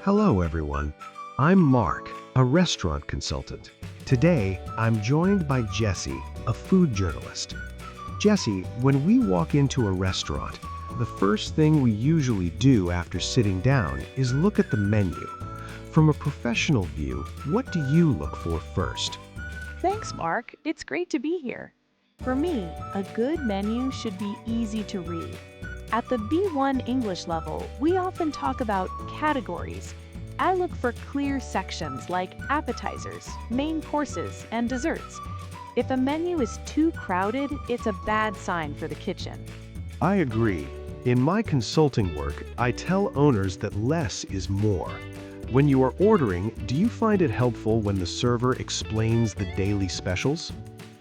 Hello, everyone. I'm Mark, a restaurant consultant. Today, I'm joined by Jessie, a food journalist. Jessie, when we walk into a restaurant, the first thing we usually do after sitting down is look at the menu. From a professional view, what do you look for first? Thanks, Mark. It's great to be here. For me, a good menu should be easy to read. At the B1 English level, we often talk about categories. I look for clear sections like appetizers, main courses, and desserts. If a menu is too crowded, it's a bad sign for the kitchen. I agree. In my consulting work, I tell owners that less is more. When you are ordering, do you find it helpful when the server explains the daily specials?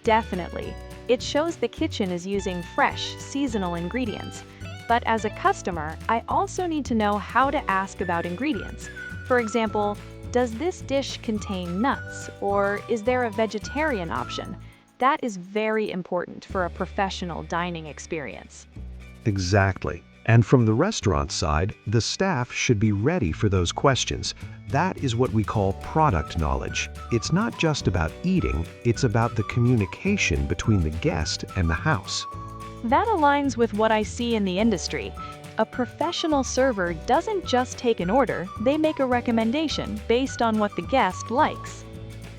Definitely. It shows the kitchen is using fresh, seasonal ingredients. But as a customer, I also need to know how to ask about ingredients. For example, does this dish contain nuts, or is there a vegetarian option? That is very important for a professional dining experience. Exactly. And from the restaurant side, the staff should be ready for those questions. That is what we call product knowledge. It's not just about eating, it's about the communication between the guest and the house. That aligns with what I see in the industry. A professional server doesn't just take an order, they make a recommendation based on what the guest likes.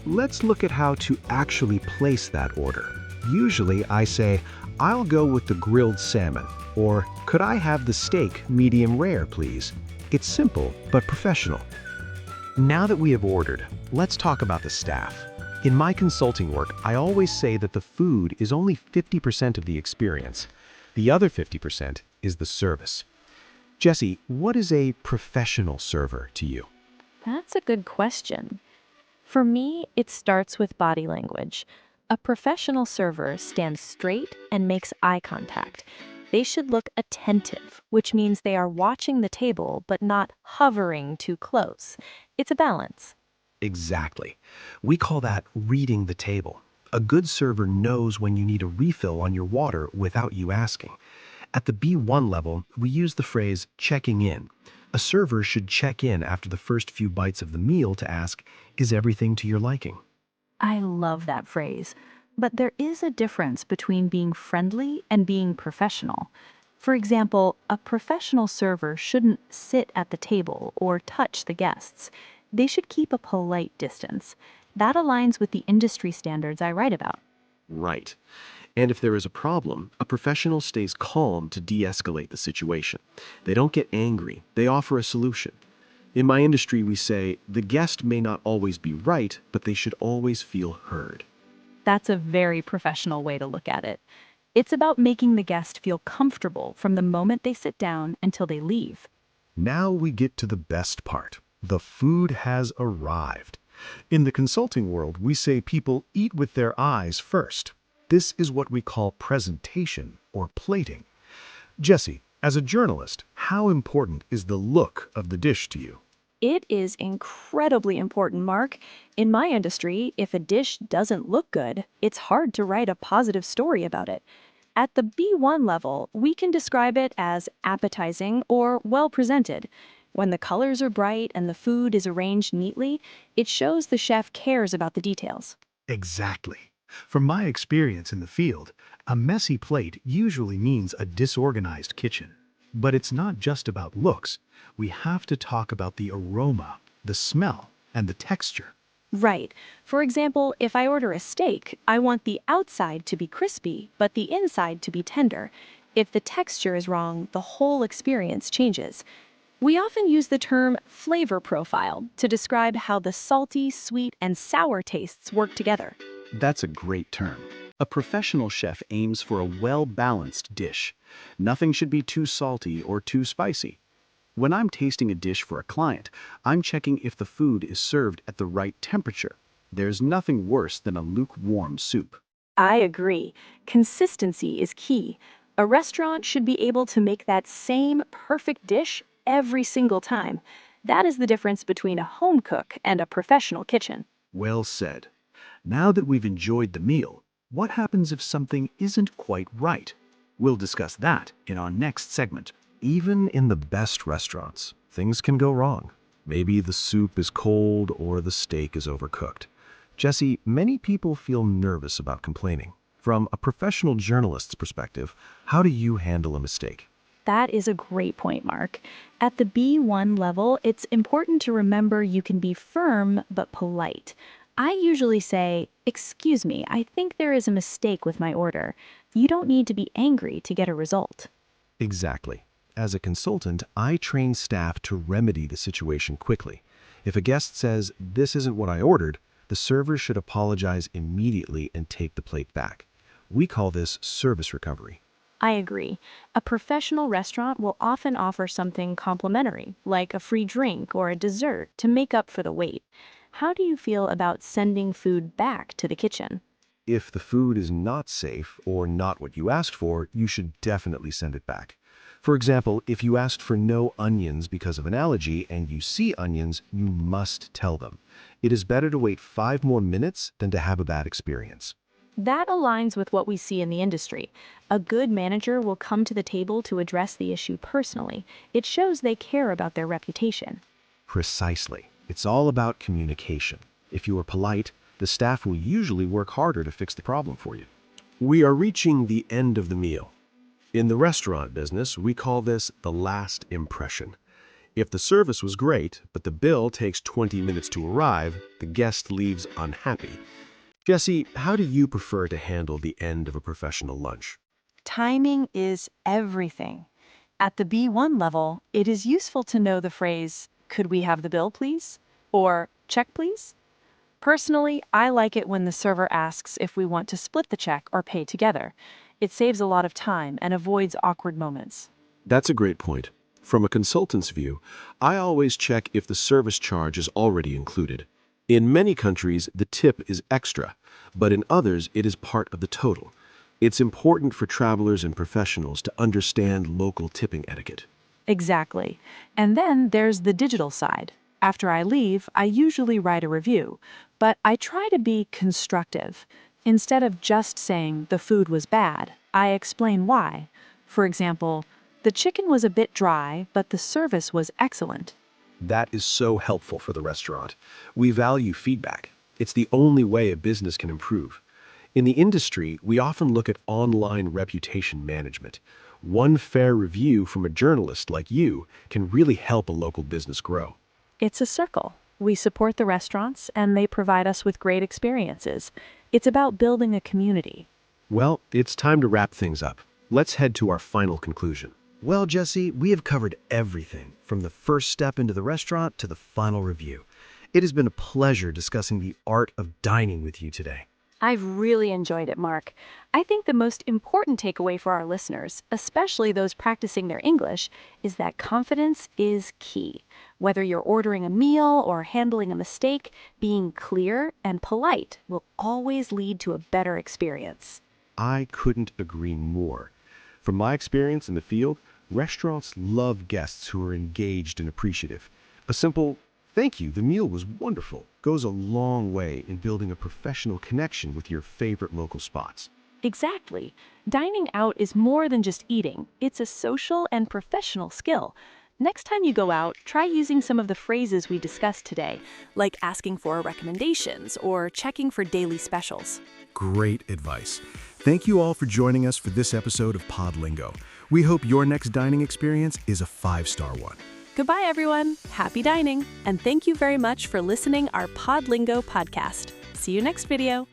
Let's look at how to actually place that order. Usually I say, I'll go with the grilled salmon, or could I have the steak medium rare, please? It's simple, but professional. Now that we have ordered, let's talk about the staff. In my consulting work, I always say that the food is only 50% of the experience. The other 50% is the service. Jessie, what is a professional server to you? That's a good question. For me, it starts with body language. A professional server stands straight and makes eye contact. They should look attentive, which means they are watching the table but not hovering too close. It's a balance. Exactly. We call that reading the table. A good server knows when you need a refill on your water without you asking. At the B1 level, we use the phrase checking in. A server should check in after the first few bites of the meal to ask, is everything to your liking? I love that phrase. But there is a difference between being friendly and being professional. For example, a professional server shouldn't sit at the table or touch the guests. They should keep a polite distance. That aligns with the industry standards I write about. Right. And if there is a problem, a professional stays calm to de-escalate the situation. They don't get angry, they offer a solution. In my industry, we say, the guest may not always be right, but they should always feel heard. That's a very professional way to look at it. It's about making the guest feel comfortable from the moment they sit down until they leave. Now we get to the best part. The food has arrived. In the consulting world, we say people eat with their eyes first. This is what we call presentation or plating. Jessie, as a journalist, how important is the look of the dish to you? It is incredibly important, Mark. In my industry, if a dish doesn't look good, it's hard to write a positive story about it. At the B1 level, we can describe it as appetizing or well presented. When the colors are bright and the food is arranged neatly, it shows the chef cares about the details. Exactly. From my experience in the field, a messy plate usually means a disorganized kitchen. But it's not just about looks. We have to talk about the aroma, the smell, and the texture. Right. For example, if I order a steak, I want the outside to be crispy, but the inside to be tender. If the texture is wrong, the whole experience changes. We often use the term flavor profile to describe how the salty, sweet, and sour tastes work together. That's a great term. A professional chef aims for a well-balanced dish. Nothing should be too salty or too spicy. When I'm tasting a dish for a client, I'm checking if the food is served at the right temperature. There's nothing worse than a lukewarm soup. I agree. Consistency is key. A restaurant should be able to make that same perfect dish every single time. That is the difference between a home cook and a professional kitchen. Well said. Now that we've enjoyed the meal, what happens if something isn't quite right? We'll discuss that in our next segment. Even in the best restaurants, things can go wrong. Maybe the soup is cold or the steak is overcooked. Jessie, many people feel nervous about complaining. From a professional journalist's perspective, how do you handle a mistake? That is a great point, Mark. At the B1 level, it's important to remember you can be firm but polite. I usually say, "Excuse me, I think there is a mistake with my order." You don't need to be angry to get a result. Exactly. As a consultant, I train staff to remedy the situation quickly. If a guest says, "This isn't what I ordered," the server should apologize immediately and take the plate back. We call this service recovery. I agree. A professional restaurant will often offer something complimentary, like a free drink or a dessert, to make up for the wait. How do you feel about sending food back to the kitchen? If the food is not safe or not what you asked for, you should definitely send it back. For example, if you asked for no onions because of an allergy and you see onions, you must tell them. It is better to wait 5 more minutes than to have a bad experience. That aligns with what we see in the industry. A good manager will come to the table to address the issue personally. It shows they care about their reputation. Precisely. It's all about communication. If you are polite, the staff will usually work harder to fix the problem for you. We are reaching the end of the meal. In the restaurant business, we call this the last impression. If the service was great, but the bill takes 20 minutes to arrive, the guest leaves unhappy. Jessie, how do you prefer to handle the end of a professional lunch? Timing is everything. At the B1 level, it is useful to know the phrase, "Could we have the bill, please?" Or "Check, please?" Personally, I like it when the server asks if we want to split the check or pay together. It saves a lot of time and avoids awkward moments. That's a great point. From a consultant's view, I always check if the service charge is already included. In many countries, the tip is extra, but in others, it is part of the total. It's important for travelers and professionals to understand local tipping etiquette. Exactly. And then there's the digital side. After I leave, I usually write a review, but I try to be constructive. Instead of just saying the food was bad, I explain why. For example, the chicken was a bit dry, but the service was excellent. That is so helpful for the restaurant. We value feedback. It's the only way a business can improve. In the industry, we often look at online reputation management. One fair review from a journalist like you can really help a local business grow. It's a circle. We support the restaurants, and they provide us with great experiences. It's about building a community. Well, it's time to wrap things up. Let's head to our final conclusion. Well, Jesse, we have covered everything from the first step into the restaurant to the final review. It has been a pleasure discussing the art of dining with you today. I've really enjoyed it, Mark. I think the most important takeaway for our listeners, especially those practicing their English, is that confidence is key. Whether you're ordering a meal or handling a mistake, being clear and polite will always lead to a better experience. I couldn't agree more. From my experience in the field, restaurants love guests who are engaged and appreciative. A simple, "Thank you, the meal was wonderful," goes a long way in building a professional connection with your favorite local spots. Exactly. Dining out is more than just eating. It's a social and professional skill. Next time you go out, try using some of the phrases we discussed today, like asking for recommendations or checking for daily specials. Great advice. Thank you all for joining us for this episode of Podlingo. We hope your next dining experience is a 5-star one. Goodbye, everyone. Happy dining. And thank you very much for listening our Podlingo podcast. See you next video.